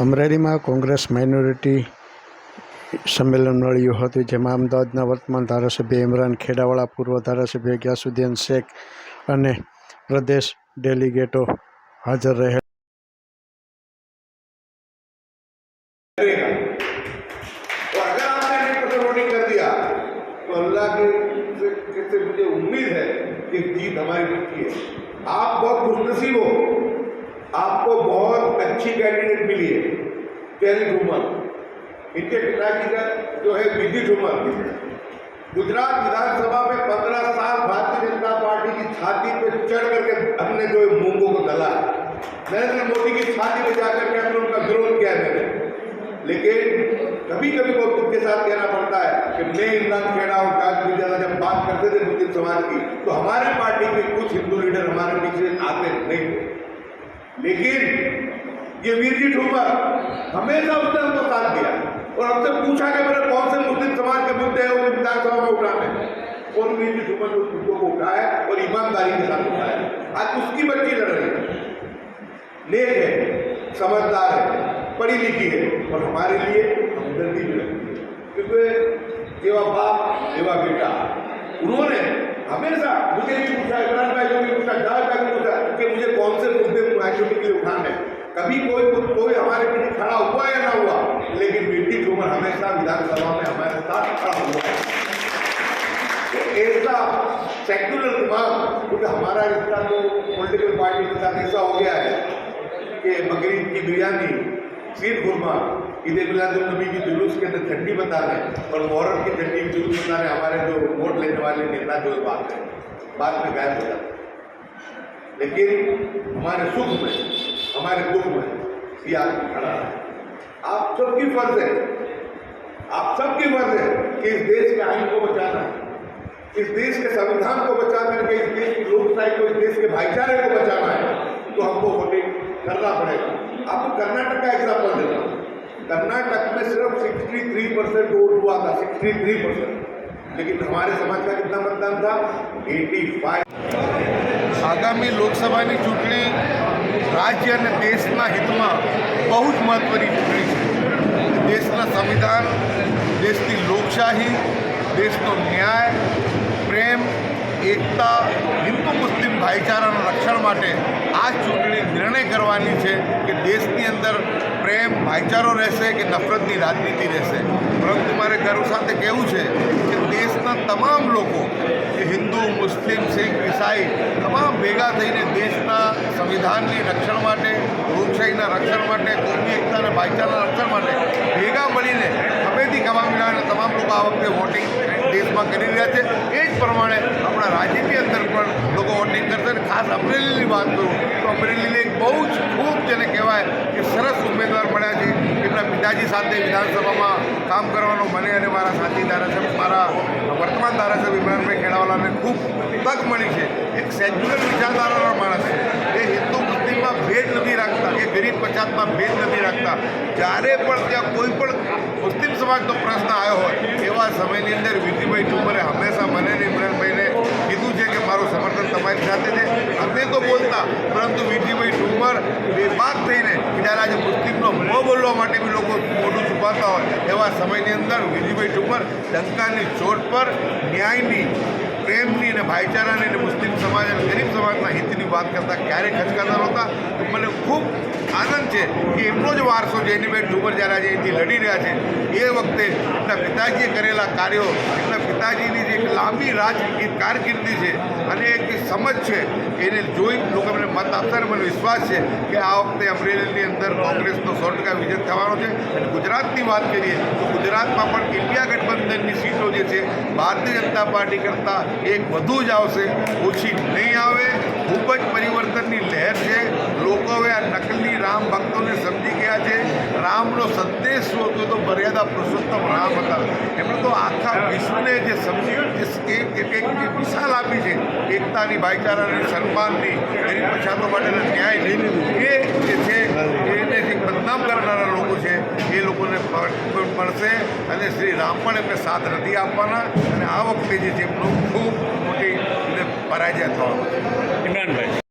અમરેલીમાં કોંગ્રેસ માઇનોરિટી સંમેલન મળ્યું હતું, જેમાં અમદાવાદના વર્તમાન ધારાસભ્ય ઇમરાન ખેડાવાળા, પૂર્વ ધારાસભ્ય ગ્યાસુદ્દીન શેખ અને પ્રદેશ ડેલિગેટો હાજર રહ્યા. तो अल्लाह से मुझे उम्मीद है कि जीत हमारी पक्की है. आप बहुत खुशनसीब हो, आपको बहुत अच्छी कैंडिडेट मिली है केरी ठुमर. इनके पिताजी का जो है विधि ठुमर गुजरात विधानसभा में 15 साल भारतीय जनता पार्टी की छाती पे चढ़ करके हमने जो मूंगों को गला है. नरेंद्र मोदी की छाती पे जाकर के हमने उनका विरोध किया है. लेकिन कभी कभी बहुत दुख के साथ कहना पड़ता है कि मैं इमरान खेड़ा और काजल ज्यादा जब बात करते थे मुस्लिम समाज की, तो हमारे पार्टी के कुछ हिंदू लीडर हमारे पीछे आते नहीं थे. लेकिन ये वीरजी ठुमर हमेशा उसने हमको साथ दिया और हमसे पूछा कि मेरे कौन से मुस्लिम समाज के मुद्दे हैं उन्हें विधानसभा में उठाने, और वीरजी ठुमर उस मुद्दों को उठाया और ईमानदारी के साथ उठाया. आज उसकी बच्ची लड़ रही है, नेक है, समझदार है, पढ़ी लिखी है और हमारे लिए हमदर्दी भी रखती है, क्योंकि जेवा बाप एवा बेटा. उन्होंने हमेशा मुझे भी पूछा, इमरान भाई को भी पूछा, जावेद भाई को पूछा कि मुझे कौन से मुद्दे माइनॉरिटी के लिए उठाने. कभी कोई हमारे पीछे खड़ा हुआ या ना हुआ, लेकिन वीरजी ठुमर हमेशा विधानसभा में हमारे साथ खड़ा हुआ है. तो ऐसा सेक्युलर दिमाग, क्योंकि हमारा रिश्ता तो पॉलिटिकल पार्टी के साथ ऐसा हो गया है कि बकरीद की बिरयानी, शीर खुरमा, ईद मिलादुन्नबी की जुलूस के अंदर झंडी बता रहे और मुहर्रम की झंडी की जुलूस बता रहे. हमारे जो वोट लेने वाले नेता जो बात में गायब हो जाते. लेकिन हमारे सुख में, हमारे दुख में ये आदमी खड़ा है. आप सबकी फर्ज है, आप सबकी फर्ज है कि इस देश के आइन को बचाना है, इस देश के संविधान को बचा करके इस देश की लोकशाही को, इस देश के भाईचारे को बचाना है. तो हमको वोटिंग करना पड़ेगा. आपको कर्नाटक का एग्जाम्पल देता हूँ. कर्नाटक में सिर्फ 63% वोट हुआ था, 63%. लेकिन हमारे समाज का कितना मतदान था? 85. आगामी લોકસભાની ચૂંટણી રાજ્ય અને દેશના હિતમાં બહુ જ મહત્ત્વની ચૂંટણી છે. દેશના સંવિધાન, દેશની લોકશાહી, દેશનો ન્યાય, પ્રેમ, એકતા, હિન્દુ મુસ્લિમ ભાઈચારાના રક્ષણ માટે આ ચૂંટણી નિર્ણય કરવાની છે કે દેશની અંદર પ્રેમ ભાઈચારો રહેશે કે નફરતની રાજનીતિ રહેશે. પરંતુ મારે ગર્વ સાથે કહેવું છે કે દેશના તમામ લોકો, જે હિન્દુ, મુસ્લિમ, શીખ, ઈસાઈ, તમામ ભેગા થઈને દેશના સંવિધાનની રક્ષણ માટે, લોકશાહીના રક્ષણ માટે, કોમી એકતા અને ભાઈચારાના રક્ષણ માટે ભેગા મળીને હવેથી કમા મિલાવીને તમામ લોકો આ વખતે વોટિંગ દેશમાં કરી રહ્યા છે. એ જ પ્રમાણે આપણા રાજ્યની અંદર પણ લોકો વોટિંગ કરશે. અને ખાસ અમરેલીની વાત કરું તો અમરેલીને એક બહુ જ ખૂબ જેને કહેવાય કે સરસ ઉમેદવાર મળ્યા છે. એમના પિતાજી સાથે વિધાનસભામાં કામ કરવાનો મને અને મારા સાથી ધારાસભ્ય, મારા વર્તમાન ધારાસભ્ય ઇમરાનભાઈ ખેડાવાલાને ખૂબ તક મળી છે. એક સેક્યુલર વિચારધારાનો માણસ છે. એ હિન્દુ મુસ્લિમમાં ભેદ નથી રાખતા, એ ગરીબ પછાતમાં ભેદ નથી રાખતા. જ્યારે પણ ત્યાં કોઈ પણ મુસ્લિમ સમાજનો પ્રશ્ન આવ્યો હોય એવા સમયની અંદર વીરજીભાઈ ઠુમરે હંમેશા મને અને ઇમરાનભાઈને કીધું છે કે મારું સમર્થન તમારી સાથે છે. અમે તો બોલતા, પરંતુ વીરજીભાઈ ઠુમર બેબાદ થઈને જ્યારે આજે મુસ્લિમનો મોં બોલવા માટે બી લોકો મોઢું છુપાતા હોય એવા સમયની અંદર વીરજીભાઈ ઠુમર ડંકાની ચોટ પર ન્યાયની, પ્રેમની અને ભાઈચારાની અને મુસ્લિમ સમાજ અને ગરીબ સમાજના હિતની વાત કરતાં ક્યારેય ખચકાતા નહોતા. તો મને ખૂબ આનંદ છે કે એમનો જ વારસો છે. એનીભાઈ ઠુમર જ્યારે આજે અહીંથી લડી રહ્યા છે એ વખતે એમના પિતાજીએ કરેલા કાર્યો, એમના પિતાજીની જે એક લાંબી રાજકીય કારકિર્દી છે અને એક સમજ છે, એને જોઈ લોકો મને મત આપતા. અને મને વિશ્વાસ છે કે આ વખતે અમરેલીની અંદર કોંગ્રેસનો 100% વિજય થવાનો છે. અને ગુજરાતની વાત કરીએ તો ગુજરાતમાં પણ ઇન્ડિયા ગઠબંધનની સીટો જે છે ભારતીય જનતા પાર્ટી કરતાં એક વધુ જ આવશે, ઓછી નહીં આવે. ખૂબ જ પરિવર્તનની લહેર છે. લોકો હવે આ નકલી રામ ભક્તોને સમજી ગયા છે. રામનો સંદેશ શું હતો તો મર્યાદા પુરુષોત્તમ રામ હતા. એમણે તો આખા વિશ્વને જે સમજી જે મિસાલ આપી છે એકતાની, ભાઈચારાની, સન્માનની, ગરીબ પછાતો માટેના ન્યાયની, એ જે છે એને જે બદનામ કરનારા લોકો છે એ લોકોને મળશે. અને શ્રી રામ પણ એમને સાથ નથી આપવાના. અને આ વખતે જે છે એમનો ખૂબ મોટી પરાજય થવાનો. ઇમરાનભાઈ.